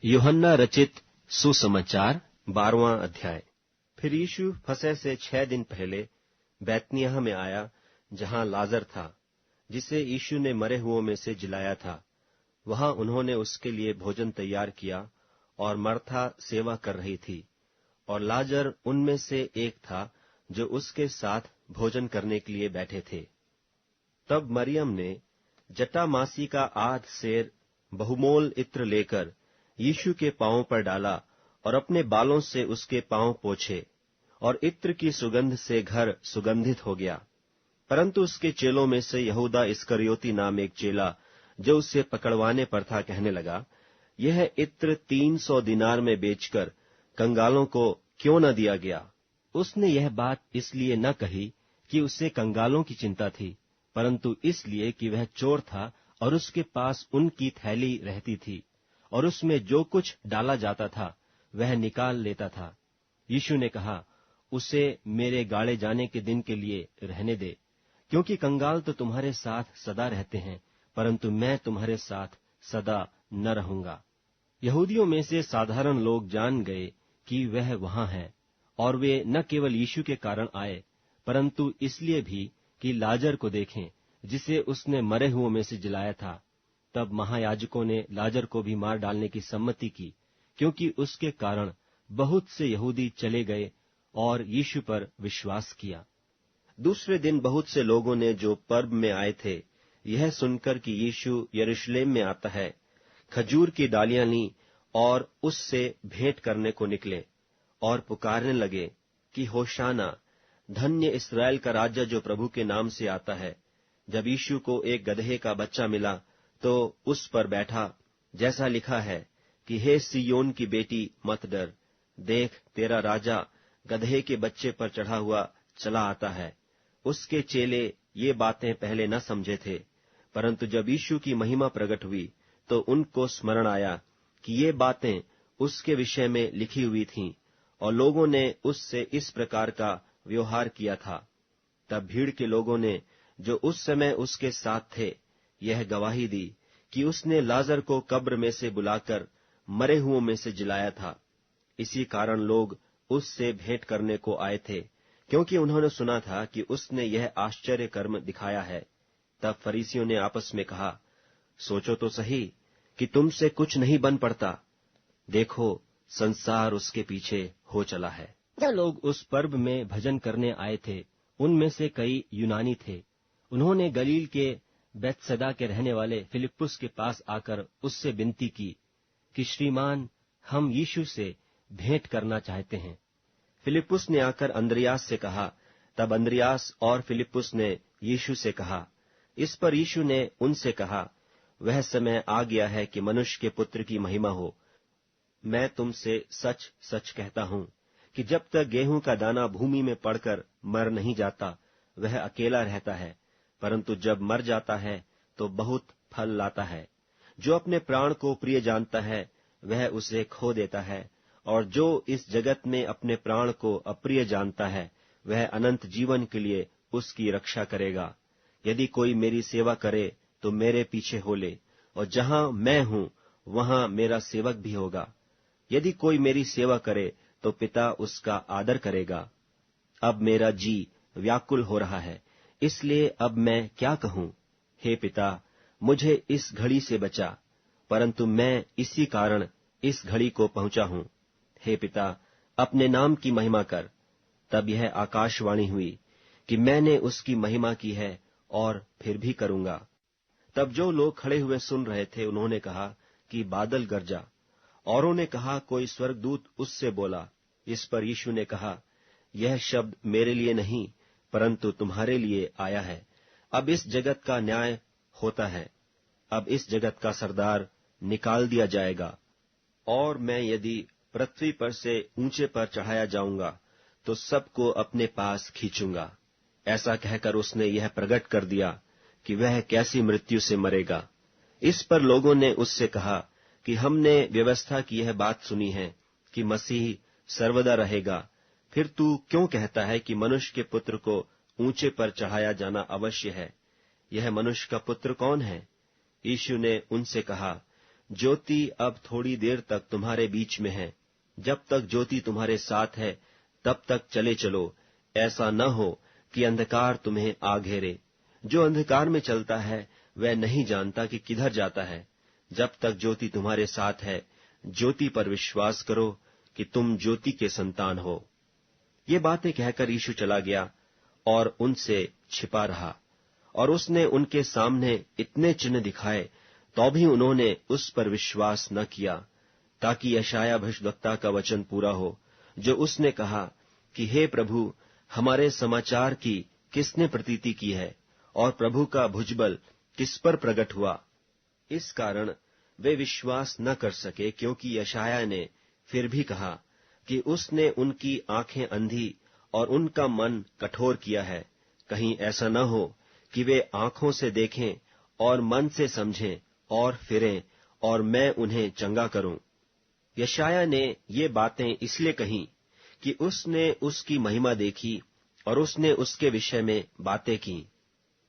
यूहन्ना रचित सुसमाचार 12वां अध्याय। फिर यीशु फसह से 6 दिन पहले बैतनिय्याह में आया, जहां लाजर था, जिसे यीशु ने मरे हुओं में से जिलाया था। वहां उन्होंने उसके लिए भोजन तैयार किया, और मर्था सेवा कर रही थी, और लाजर उनमें से एक था जो उसके साथ भोजन करने के लिए बैठे थे। तब मरियम ने जटामासी का आध सेर बहुमोल इत्र लेकर यीशु के पांवों पर डाला और अपने बालों से उसके पांव पोंछे, और इत्र की सुगंध से घर सुगंधित हो गया। परंतु उसके चेलों में से यहूदा इस्करियोती नाम एक चेला, जो उसे पकड़वाने पर था, कहने लगा, यह इत्र 300 दिनार में बेचकर कंगालों को क्यों न दिया गया। उसने यह बात इसलिए न कही कि उसे कंगालों की चिंता थी, परंतु इसलिए कि वह चोर था और उसके पास उनकी थैली रहती थी, और उसमें जो कुछ डाला जाता था वह निकाल लेता था। यीशु ने कहा, उसे मेरे गाड़े जाने के दिन के लिए रहने दे, क्योंकि कंगाल तो तुम्हारे साथ सदा रहते हैं, परंतु मैं तुम्हारे साथ सदा न रहूंगा। यहूदियों में से साधारण लोग जान गए कि वह वहां है, और वे न केवल यीशु के कारण आए, परंतु इसलिए भी कि लाजर को देखें, जिसे उसने मरे हुओं में से जिलाया था। तब महायाजकों ने लाजर को भी मार डालने की सम्मति की, क्योंकि उसके कारण बहुत से यहूदी चले गए और यीशु पर विश्वास किया। दूसरे दिन बहुत से लोगों ने, जो पर्व में आए थे, यह सुनकर कि यीशु यरूशलेम में आता है, खजूर की डालियां लीं और उससे भेंट करने को निकले, और पुकारने लगे कि होशाना, धन्य इस्राएल का राजा जो प्रभु के नाम से आता है। जब यीशु को एक गदहे का बच्चा मिला, तो उस पर बैठा, जैसा लिखा है कि हे सिय्योन की बेटी, मत डर, देख तेरा राजा गदहे के बच्चे पर चढ़ा हुआ चला आता है। उसके चेले ये बातें पहले न समझे थे, परंतु जब यीशु की महिमा प्रकट हुई तो उनको स्मरण आया कि ये बातें उसके विषय में लिखी हुई थीं, और लोगों ने उससे इस प्रकार का व्यवहार किया था। तब भीड़ के लोगों ने, जो उस समय उसके साथ थे, यह गवाही दी कि उसने लाजर को कब्र में से बुलाकर मरे हुओं में से जिलाया था। इसी कारण लोग उससे भेंट करने को आए थे, क्योंकि उन्होंने सुना था कि उसने यह आश्चर्य कर्म दिखाया है। तब फरीसियों ने आपस में कहा, सोचो तो सही कि तुमसे कुछ नहीं बन पड़ता। देखो, संसार उसके पीछे हो चला है। जो लोग उस पर्व में भजन करने आए थे, उनमें से कई यूनानी थे। उन्होंने गलील के बैतसैदा के रहने वाले फिलिप्पुस के पास आकर उससे विनती की कि श्रीमान, हम यीशु से भेंट करना चाहते हैं। फिलिप्पुस ने आकर अंद्रियास से कहा। तब अंद्रियास और फिलिप्पुस ने यीशु से कहा। इस पर यीशु ने उनसे कहा, वह समय आ गया है कि मनुष्य के पुत्र की महिमा हो। मैं तुमसे सच सच कहता हूं कि जब तक गेहूं का दाना भूमि में पड़कर मर नहीं जाता, वह अकेला रहता है, परंतु जब मर जाता है तो बहुत फल लाता है। जो अपने प्राण को प्रिय जानता है, वह उसे खो देता है, और जो इस जगत में अपने प्राण को अप्रिय जानता है, वह अनंत जीवन के लिए उसकी रक्षा करेगा। यदि कोई मेरी सेवा करे तो मेरे पीछे हो ले, और जहां मैं हूं वहां मेरा सेवक भी होगा। यदि कोई मेरी सेवा करे तो पिता उसका आदर करेगा। अब मेरा जी व्याकुल हो रहा है, इसलिए अब मैं क्या कहूं। हे पिता, मुझे इस घड़ी से बचा, परंतु मैं इसी कारण इस घड़ी को पहुंचा हूं। हे पिता, अपने नाम की महिमा कर। तब यह आकाशवाणी हुई कि मैंने उसकी महिमा की है और फिर भी करूंगा। तब जो लोग खड़े हुए सुन रहे थे, उन्होंने कहा कि बादल गरजा। औरों ने कहा, कोई स्वर्गदूत उससे बोला। इस पर यीशु ने कहा, यह शब्द मेरे लिए नहीं, परंतु तुम्हारे लिए आया है। अब इस जगत का न्याय होता है। अब इस जगत का सरदार निकाल दिया जाएगा, और मैं यदि पृथ्वी पर से ऊंचे पर चढ़ाया जाऊंगा तो सबको अपने पास खींचूंगा। ऐसा कहकर उसने यह प्रकट कर दिया कि वह कैसी मृत्यु से मरेगा। इस पर लोगों ने उससे कहा कि हमने व्यवस्था की यह बात सुनी है कि मसीह सर्वदा रहेगा, फिर तू क्यों कहता है कि मनुष्य के पुत्र को ऊंचे पर चढ़ाया जाना अवश्य है। यह मनुष्य का पुत्र कौन है? यीशु ने उनसे कहा, ज्योति अब थोड़ी देर तक तुम्हारे बीच में है। जब तक ज्योति तुम्हारे साथ है तब तक चले चलो, ऐसा न हो कि अंधकार तुम्हें आ घेरे। जो अंधकार में चलता है वह नहीं जानता कि किधर जाता है। जब तक ज्योति तुम्हारे साथ है, ज्योति पर विश्वास करो कि तुम ज्योति के संतान हो। ये बातें कहकर यीशु चला गया और उनसे छिपा रहा, और उसने उनके सामने इतने चिन्ह दिखाए, तो भी उन्होंने उस पर विश्वास न किया, ताकि यशायाह भविष्यद्वक्ता का वचन पूरा हो, जो उसने कहा कि हे प्रभु, हमारे समाचार की किसने प्रतीति की है, और प्रभु का भुजबल किस पर प्रकट हुआ। इस कारण वे विश्वास न कर सके, क्योंकि यशायाह ने फिर भी कहा कि उसने उनकी आंखें अंधी और उनका मन कठोर किया है। कहीं ऐसा न हो कि वे आंखों से देखें और मन से समझें और फिरें, और मैं उन्हें चंगा करूं। यशायाह ने ये बातें इसलिए कहीं कि उसने उसकी महिमा देखी और उसने उसके विषय में बातें की।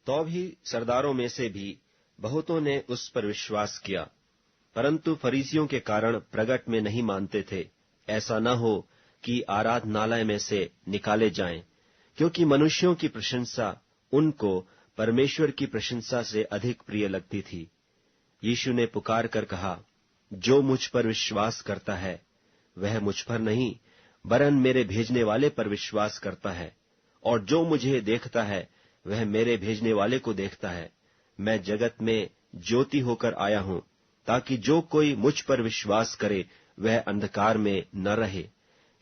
तो भी सरदारों में से भी बहुतों ने उस पर विश्वास किया, परंतु फरीसियों के कारण प्रगट में नहीं मानते थे, ऐसा न हो कि आराधनालय में से निकाले जाएं, क्योंकि मनुष्यों की प्रशंसा उनको परमेश्वर की प्रशंसा से अधिक प्रिय लगती थी। यीशु ने पुकार कर कहा, जो मुझ पर विश्वास करता है वह मुझ पर नहीं, वरन मेरे भेजने वाले पर विश्वास करता है, और जो मुझे देखता है वह मेरे भेजने वाले को देखता है। मैं जगत में ज्योति होकर आया हूं, ताकि जो कोई मुझ पर विश्वास करे वह अंधकार में न रहे।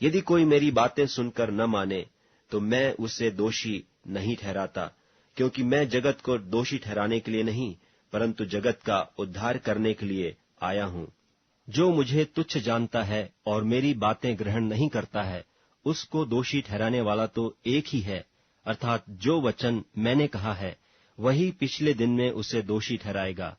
यदि कोई मेरी बातें सुनकर न माने तो मैं उसे दोषी नहीं ठहराता, क्योंकि मैं जगत को दोषी ठहराने के लिए नहीं, परंतु जगत का उद्धार करने के लिए आया हूं। जो मुझे तुच्छ जानता है और मेरी बातें ग्रहण नहीं करता है, उसको दोषी ठहराने वाला तो एक ही है, अर्थात जो वचन मैंने कहा है वही पिछले दिन में उसे दोषी ठहराएगा।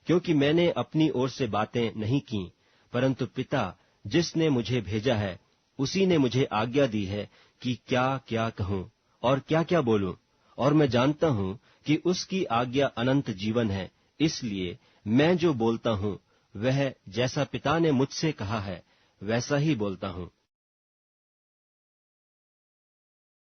क्योंकि मैंने अपनी ओर से बातें नहीं की, परंतु पिता जिसने मुझे भेजा है उसी ने मुझे आज्ञा दी है कि क्या क्या कहूं और क्या क्या बोलूं। और मैं जानता हूं कि उसकी आज्ञा अनंत जीवन है, इसलिए मैं जो बोलता हूं वह जैसा पिता ने मुझसे कहा है वैसा ही बोलता हूं।